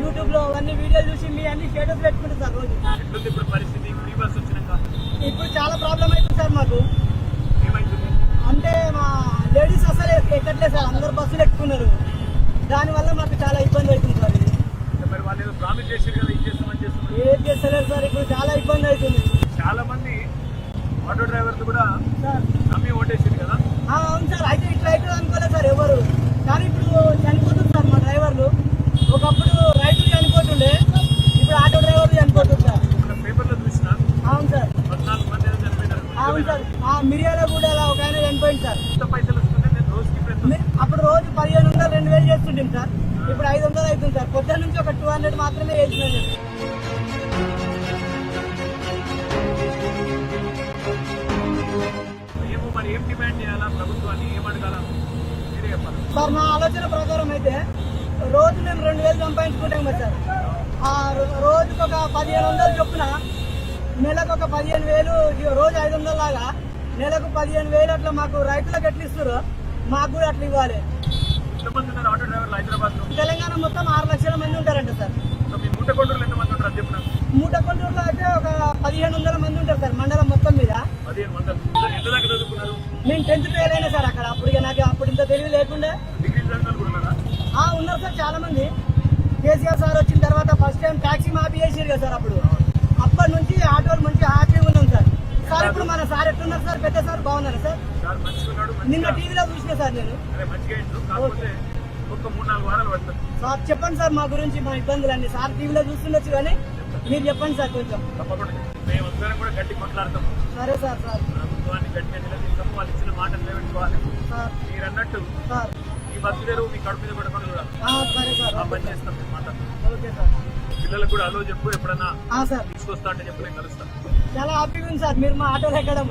YouTube లో అన్ని వీడియోలు చూసి మీ అన్ని స్టేటస్ పెట్టుకుంటారు సార్ రోజు. ఇప్పుడు పరిస్థితి ఫ్రీ బస్ వచ్చినాక ఇప్పుడు చాలా ప్రాబ్లం అవుతుంది సార్ మాకు. ఏమైతుంది అంటే మా లేడీస్ అసలు ఎక్కట్లేదు సార్, అందరు బస్సులు ఎక్కుతున్నారు. దానివల్ల మాకు చాలా ఇబ్బంది అవుతుంది సార్. ఇది మరి వాళ్ళు ఏదో ప్రామిస్ చేశారు కదా, ఇది చేస్తామని చేస్తున్నారు. ఏం చేస్తలేదు సార్, ఇప్పుడు చాలా ఇబ్బంది అవుతుంది. చాలా మంది ఆటో డ్రైవర్లు కూడా సార్ నమ్మి ఓటేసింది కదా. అవును సార్, అయితే ఇట్లా అవుతుంది అనుకోలేదు సార్ ఎవరు. కానీ ఇప్పుడు చనిపోతుంది సార్ మా డ్రైవర్లు. ఒకప్పుడు రైతులు చనిపోతుండే, ఇప్పుడు ఆటో డ్రైవర్లు చనిపోతుంది సార్. పేపర్లో చూసిన అవును సార్, 14 మంది ఏదో చనిపోయినారు. అవును సార్. మిరియాల కూడా ఒక ఆయన చనిపోయింది సార్. ఎంత పైసలు వస్తున్నాయి? నేను రోజుకి అప్పుడు రోజు 1500 2000 చేస్తుంటాం సార్. ఇప్పుడు 500 అవుతుంది సార్. పొద్దున్న నుంచి ఒక 200 మాత్రమే వేసినాం. ఏమో మరి ఏం డిమాండ్ చేయాలా ప్రభుత్వాన్ని, ఏం అడగాల మీరే చెప్పాలి సార్. నా ఆలోచన ప్రకారం అయితే రోజు మేము 2000 సంపాదించుకుంటాం కదా సార్. రోజుకి ఒక 1500 చొప్పున నెలకు ఒక 15000, రోజు 500 లాగా నెలకు 15000 అట్లా మాకు రైతులకు ఎట్లా ఇస్తారు మాకు కూడా అట్లా ఇవ్వాలి. ఎంతమంది ఉన్నారు ఆటో డ్రైవర్లు హైదరాబాద్ లో? తెలంగాణ మొత్తం 6 లక్షల మంది ఉంటారంట సార్. మీ మూటకొండూరులో ఎంతమంది ఉంటారు చెప్పిన? మూటకొండూరులో అయితే ఒక 1500 మంది ఉంటారు సార్ మండలం మొత్తం మీద. 1500. ఎంత దాకా చదువుకున్నారు? నేను 10th ఫెయిల్ అయినా సార్ అక్కడ. అప్పుడు నాకు అప్పుడు ఇంత తెలివి లేకుండా. డిగ్రీ చదివిన కూడా ఉన్నారా? ఉన్నారు సార్ చాలా మంది. కేసీఆర్ సార్ వచ్చిన తర్వాత ఫస్ట్ టైం ట్యాక్సీ మాఫీ చేసారు కదా సార్. అప్పటి నుంచి ఆటోలు మంచి హ్యాపీగా ఉన్నాం సార్. సార్ ఇప్పుడు మన సార్ ఎట్లున్నారు సార్? పెద్ద సార్ బాగున్నారు సార్. నిన్న టీవీలో చూసిన సార్ నేను. ఒక 3-4 వారాలు పడుతుంది సార్. చెప్పండి సార్ మా గురించి, మా ఇబ్బందులు అన్ని. సార్ టీవీలో చూస్తుండొచ్చు కానీ మీరు చెప్పండి సార్ కొంచెం. తప్పకుండా మేమందరం కూడా గట్టి కొట్లాడతాం. సరే సార్. సార్ ప్రభుత్వాన్ని గట్టిగా నిలదీస్తాము, వాళ్ళు ఇచ్చిన మాట నిలబెట్టుకోవాలి. సార్ మీరు అన్నట్టు సార్ ఈ బస్సు తెరువు మీ కడుపు మీద పడకుండా చూడాలి. సరే సార్, ఆ పని చేస్తాం మేము మాట. Okay sir. పిల్లలకు కూడా అలో చెప్పు, ఎప్పుడన్నా సార్ తీసుకొస్తా అంటే చెప్పు, నేను కలుస్తాను. చాలా హ్యాపీగా ఉంది సార్ మీరు మా ఆటోలో ఎక్కడం.